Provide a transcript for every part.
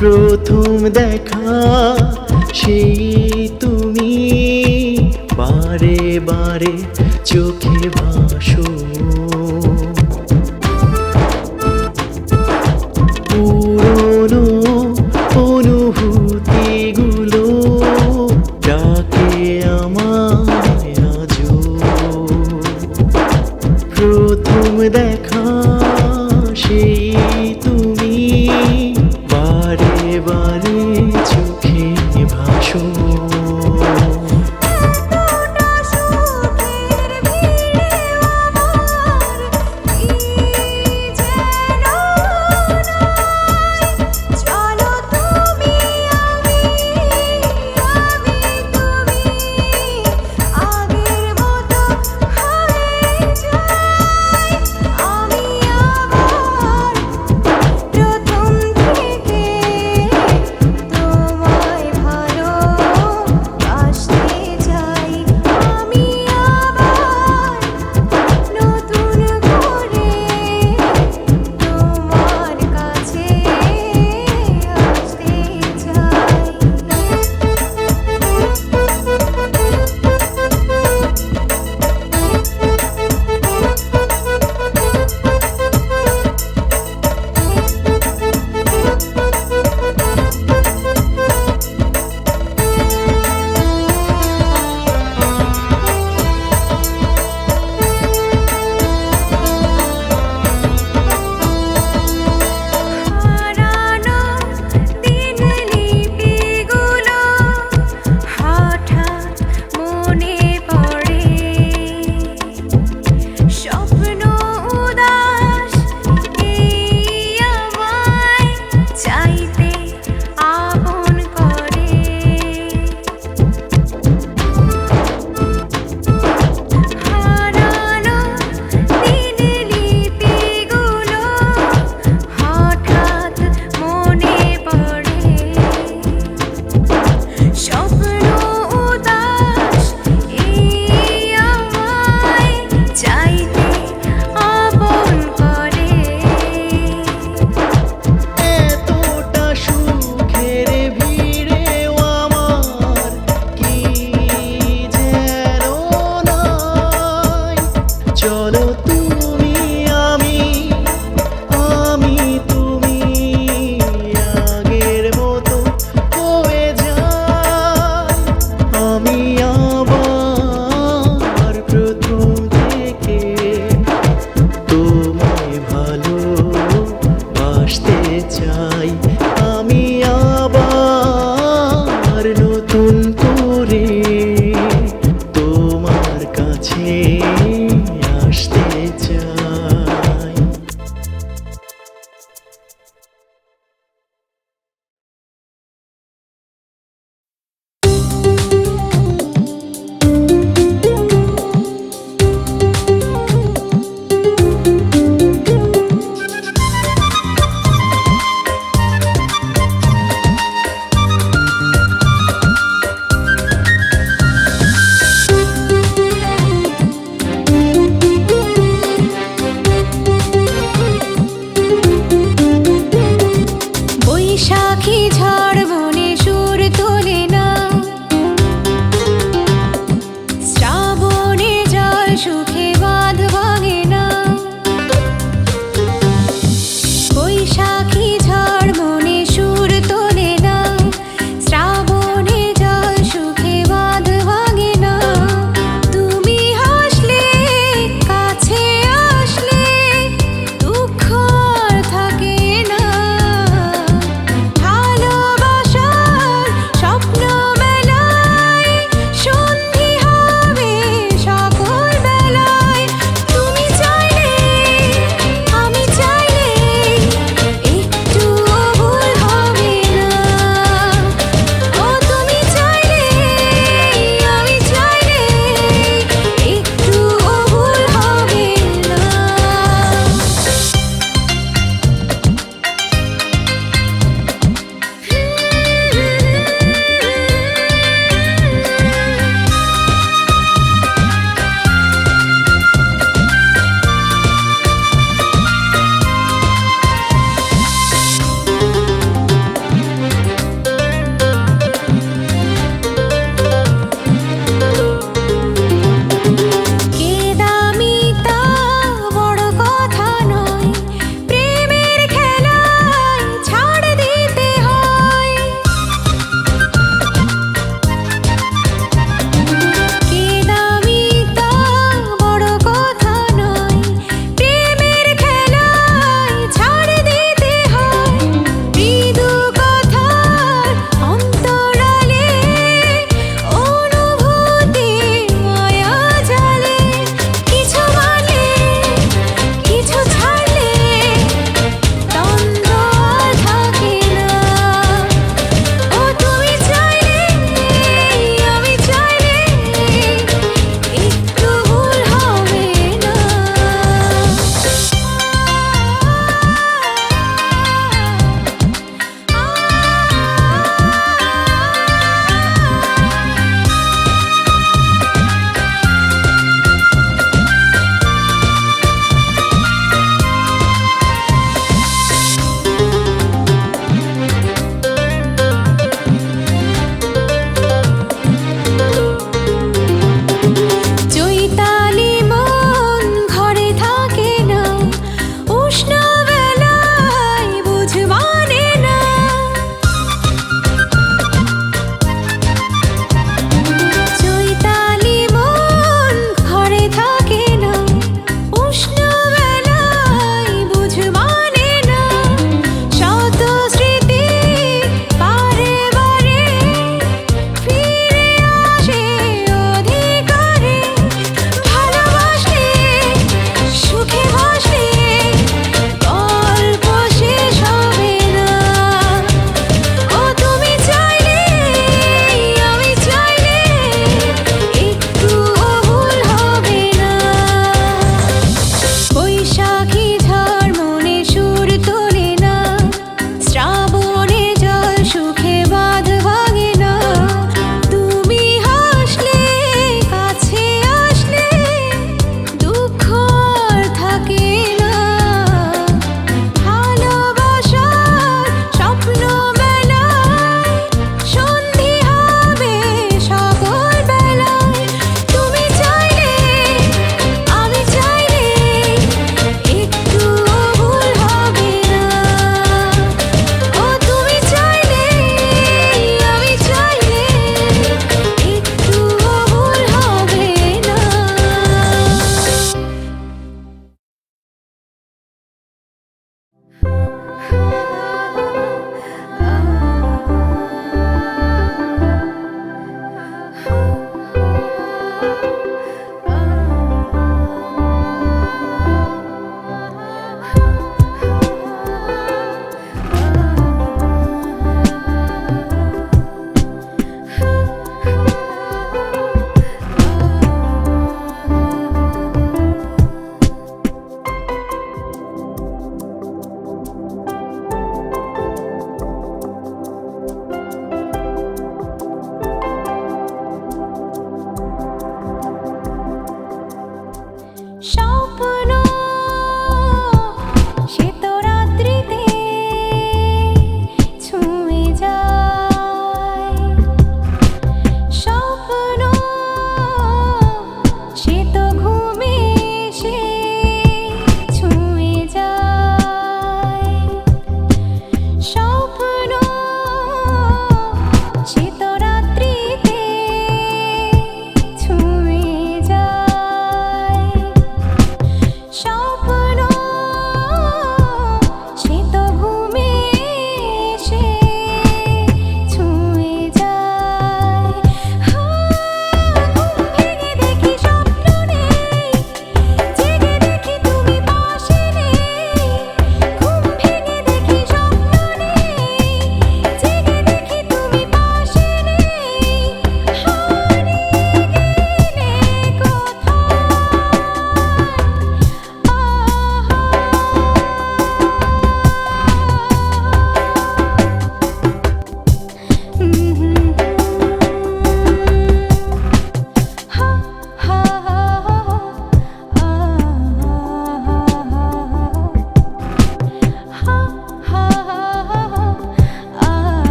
প্রথম দেখা সেই তুমি বারে বারে চোখে ভাসো, পুরনো অনুভূতিগুলো ডাকে আমায় আজও। প্রথম দেখা সেই তুমি বারে বারে চোখে ভাসো। এতটা সুখের ভিড়ে আমার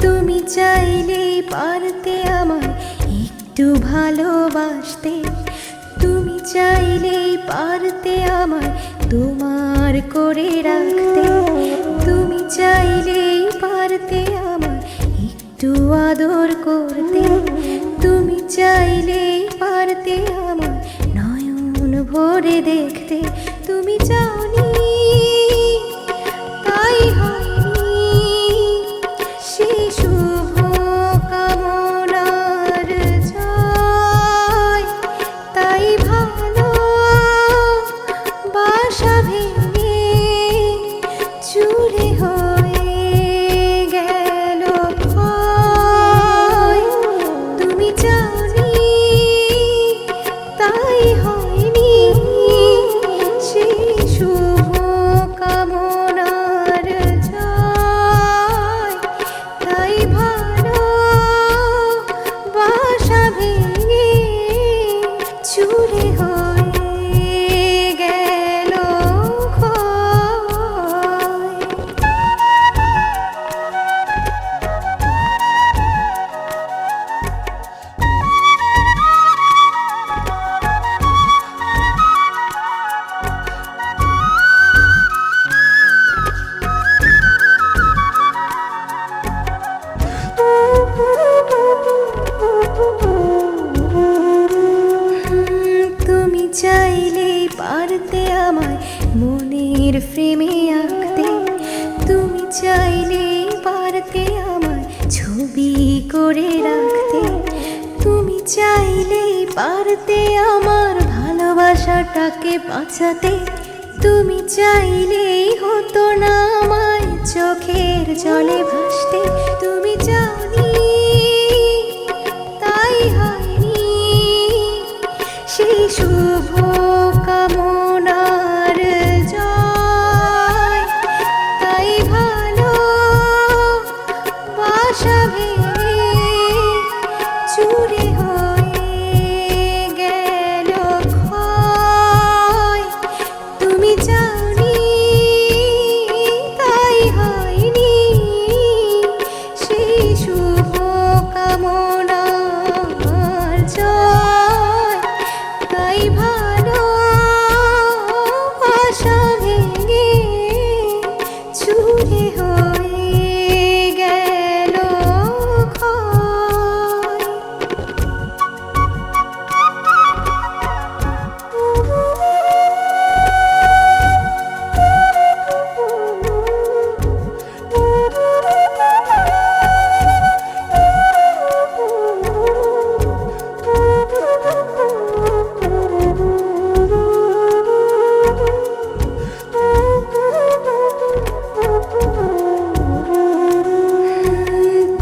তুমি চাইলেই পারতে আমায় একটু ভালোবাসতে, তুমি চাইলেই পারতে আমায় তোমার করে রাখতে, তুমি চাইলেই পারতে আমায় একটু আদর করতে, তুমি চাইলেই পারতে আমায় নয়ন ভরে দেখতে। তুমি চাওনি তাই হয়নি সেই শুভ কামনার জয়, তাই ভালো বাসা ভেঙে চুরে হয়ে গেল ক্ষয়। তুমি চাওনি তাই হয়নি সেই শুভ কামনার জয়, তাই ভালো বাসা ভেঙে চুরে হয়ে গেল ক্ষয়। তুমি চাইলেই পারতে আমায় মনের ফ্রেমে আঁকতে, তুমি চাইলেই পারতে আমায় ছবি করে রাখতে, তুমি চাইলেই পারতে আমার ভালোবাসাটাকে বাঁচাতে, তুমি চাইলেই হতো না আমায় চোখের জলে ভাসতে। তুমি চাওনি তাই হয়নি সেই শুভ কামনার জয়, তাই ভালো বাসা ভেঙে চুরে হয়ে গেল ক্ষয়। তুমি চাওনি তাই হয়নি সেই শুভ কামনার জয়, তাই ভালো বাসা ভেঙে চুরে হয়ে গেল ক্ষয়।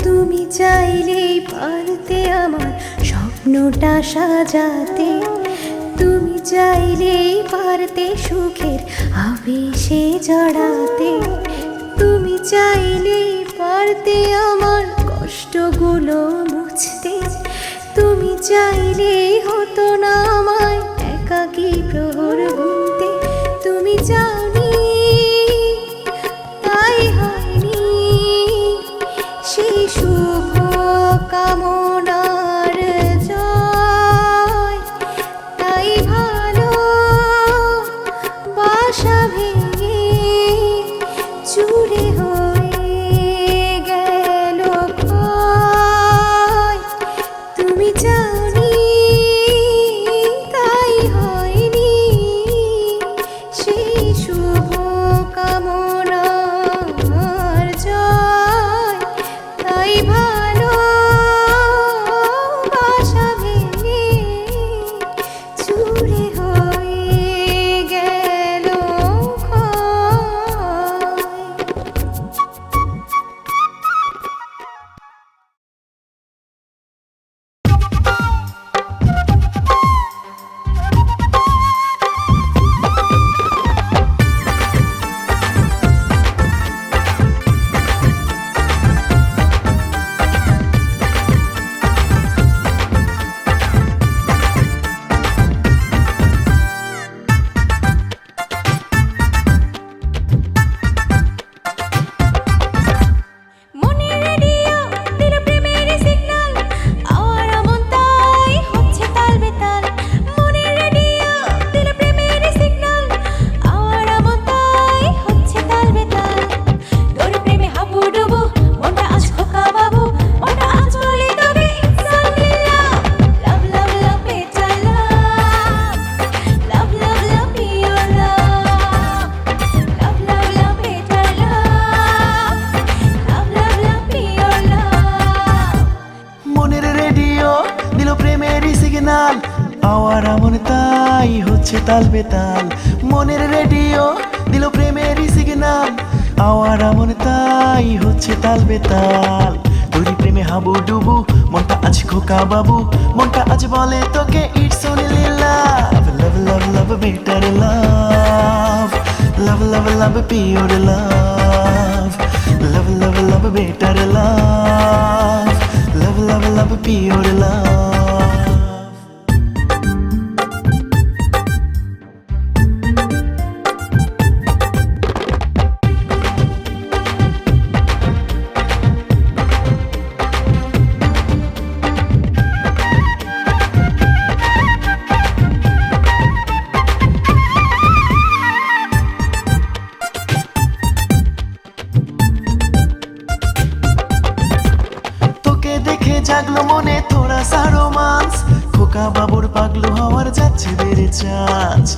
তুমি চাইলেই পারতে আমার স্বপ্নটা সাজাতে, তুমি চাইলেই পারতে সুখের আবেশে জড়াতে, তুমি চাইলেই পারতে আমার কষ্টগুলো মুছতে, তুমি চাইলেই হতো না আমায় একাকী প্রহর গুনতে। তুমি চাওনি তাই হয়নি সেই শুভ কামনার জয়, তাই ভালো বাসা ভেঙে চুরে হয়ে গেল ক্ষয়। তুমি চাওনি তাই হচ্ছে তাল বেতাল, মনের রেডিও দিল প্রেমেরই সিগনাল, আওয়ার আমন তাই হচ্ছে তাল বেতাল। তোরই প্রেমে হাবু ডুবু, মনটা আজ খোকা বাবু, মনটা আজ বলে তোকে it's only love, love love love better love, love love love pure love, love love love better love, love love love pure লাভ। দেখে জাগলো মনে থোড়া সা রোমান্স, খোকা বাবুর পাগলু হওয়ার যাচ্ছে বেড়ে চান্স।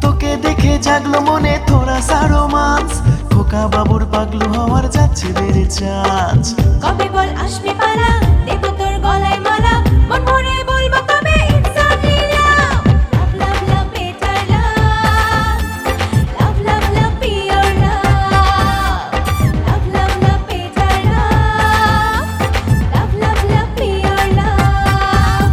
তোকে দেখে জাগলো মনে থোড়া সা রোমান্স, খোকা বাবুর পাগলু হওয়ার যাচ্ছে বেড়ে চান্স। কবে বল আসবে পালা, দেব তোর গলায় মালা, মন ভরে বলবো কবে it's only love, love love love better love, love love love pure love, love love love better love, love love love pure লাভ।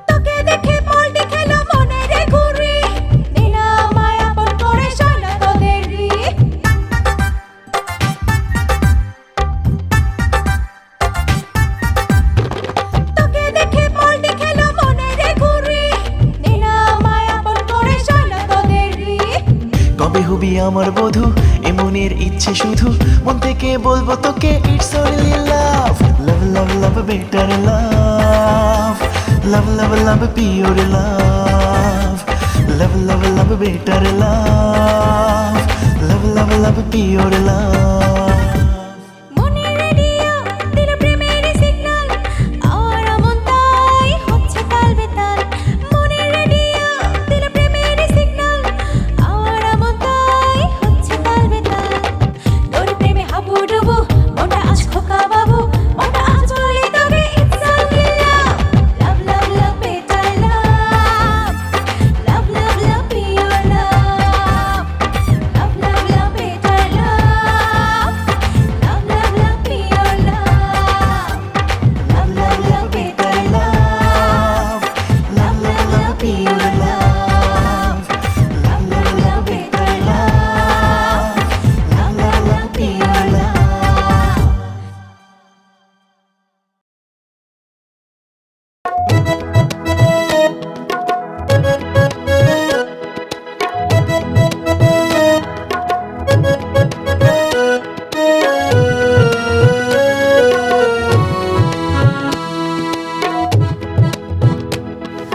তোকে দেখে পল্টি খেলো মনের ঘুরি, দিনা মায়া পন করে শোনা তোদেরই। তোকে দেখে পল্টি খেলো মনের ঘুরি, দিনা মায়া পন করে শোনা তোদেরই। কবে হবি আমার বধু, এ মনের ইচ্ছে শুধু, মন থেকে বলবো তোকে it's only love, love love love better love, love love love pure love, love love love better love, love love love pure লাভ। মনের রেডিও দিল প্রেমের সিগন্যাল, আর মন তাই হচ্ছে তাল বেতাল। মনের রেডিও দিল প্রেমের সিগন্যাল, আর মন তাই হচ্ছে তাল বেতাল। তোর প্রেমে হাবু ডুবু, মনটা আজ খোকা বাবু, মনটা আজ বলে তবে it's only love, love love love better love, love love love pure love, love love love better love, love love love pure love, love love love better love, love love love pure love, love love love better love, love love love pure লাভ।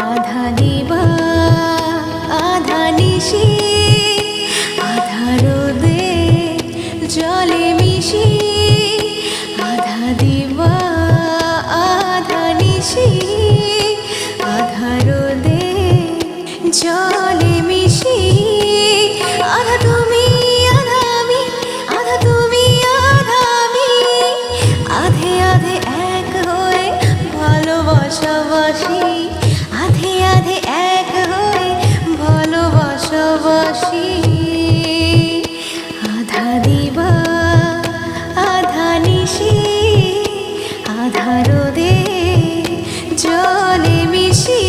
আধা দিবা আধা নিশি, আধা রোদে জলে মিশি, আধা দিবা আধা নিশি, আধা রোদে জলে মিশি, আধা তুমি আধা আমি, আধা তুমি আধা আমি, আধে আধে এক হয়ে ভালোবাসাবাসি, আধে আধে এক হয়ে ভালোবাসাবাসি। আধা দিবা আধা নিশি, আধা রোদে জলে মিশি।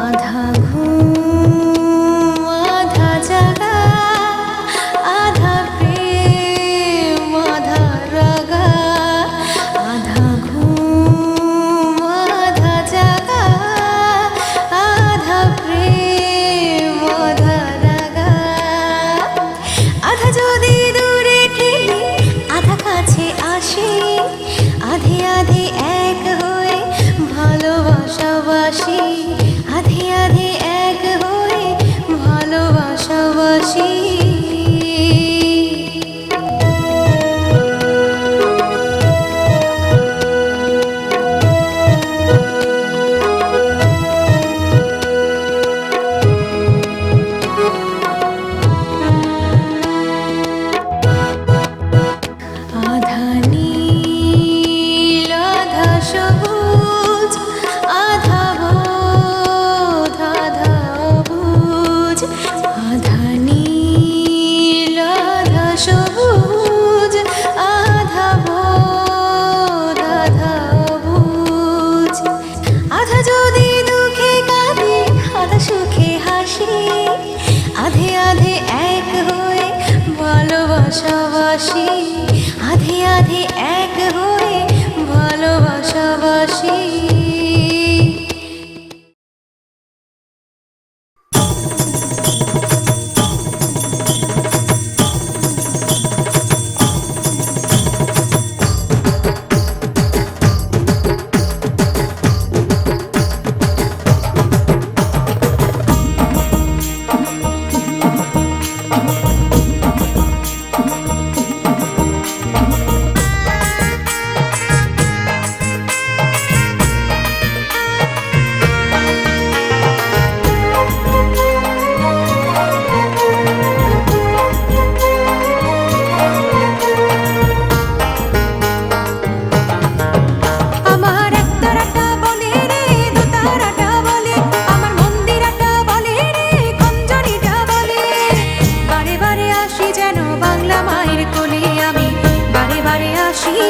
আধা ঘুম আধা জাগা, আধা নীল আধা সবুজ আধা বোধ আধা অবুঝ আধা নীল আধা সবুজ আধা বোধ আধা অবুঝ আধা যদি দুঃখে কাঁদে আধা সুখে হাসি আধে আধে এক হয়ে ভালোবাসাবাসি আধে আধে এক হয়ে ভালোবাসাবাসি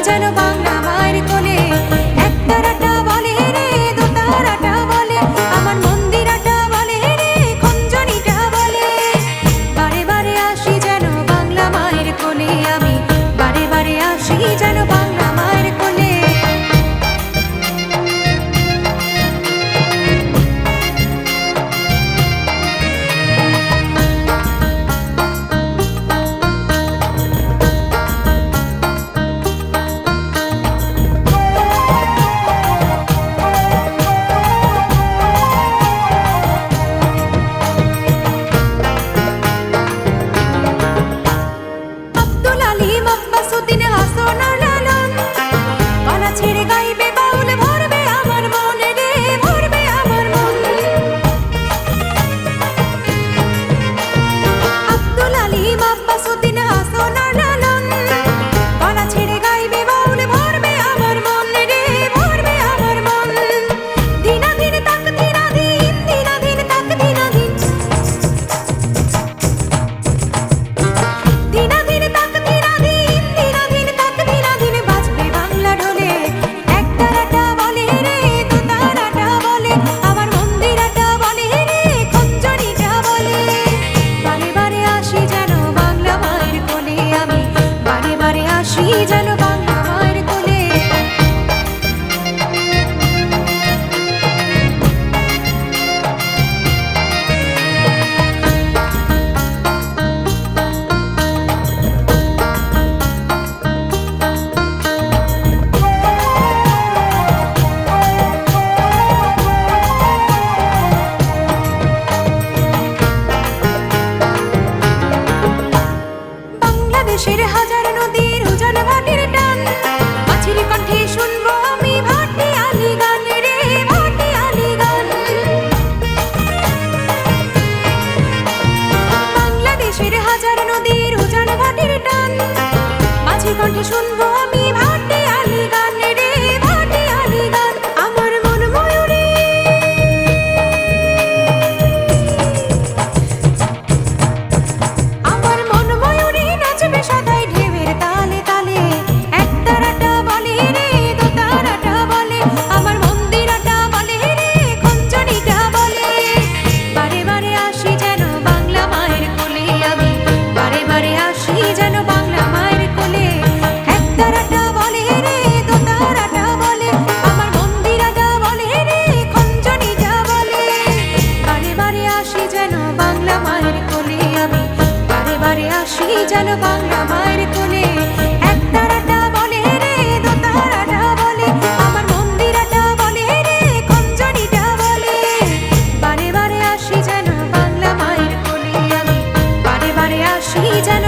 যেন বাংলা মায়ের কোলে একতারাটা বলে রে দোতারাটা বলে আমার মন্দিরাটা বলে রে খঞ্জনিটা বলে বারে বারে আসি যেন বাংলা মায়ের কোলে আমি বারে বারে আসি যেন বাংলা মায়ের কোলে দেশের হাজার নদীর উজান ভাটির টান মাছির কণ্ঠে শুনবো আমি ভাটি আলি গান রে ভাটি আলি গান বাংলাদেশের হাজার নদীর উজান ভাটির টান মাছির কণ্ঠে শুনবো আমি ভাটি আলি গান রে ভাটি আলি গান আমার মন ময়ূরী আমার মন ময়ূরী নাচবে সদাই ঢেউয়ের তালে তালে একতারাটা বলে রে দোতারাটা বলে আমার মন্দিরাটা বলে রে খঞ্জনিটা বলে বারে বারে আসি যেন বাংলা মায়ের কোলে আমি বারে বারে আসি যেন বাংলা মায়ের কোলে একতারাটা বলে রে দোতারাটা বলে আমার মন্দিরাটা বলে রে খঞ্জনিটা বলে বারে বারে আসি যেন বাংলা মায়ের কোলে আমি বারে বারে আসি যেন বাংলা মায়ের কোলে একতারাটা বলে রে দোতারাটা বলে আমার মন্দিরাটা বলে রে খঞ্জনিটা বলে বারে বারে আসি যেন বাংলা মায়ের কোলে আমি বারে বারে খুশি যেন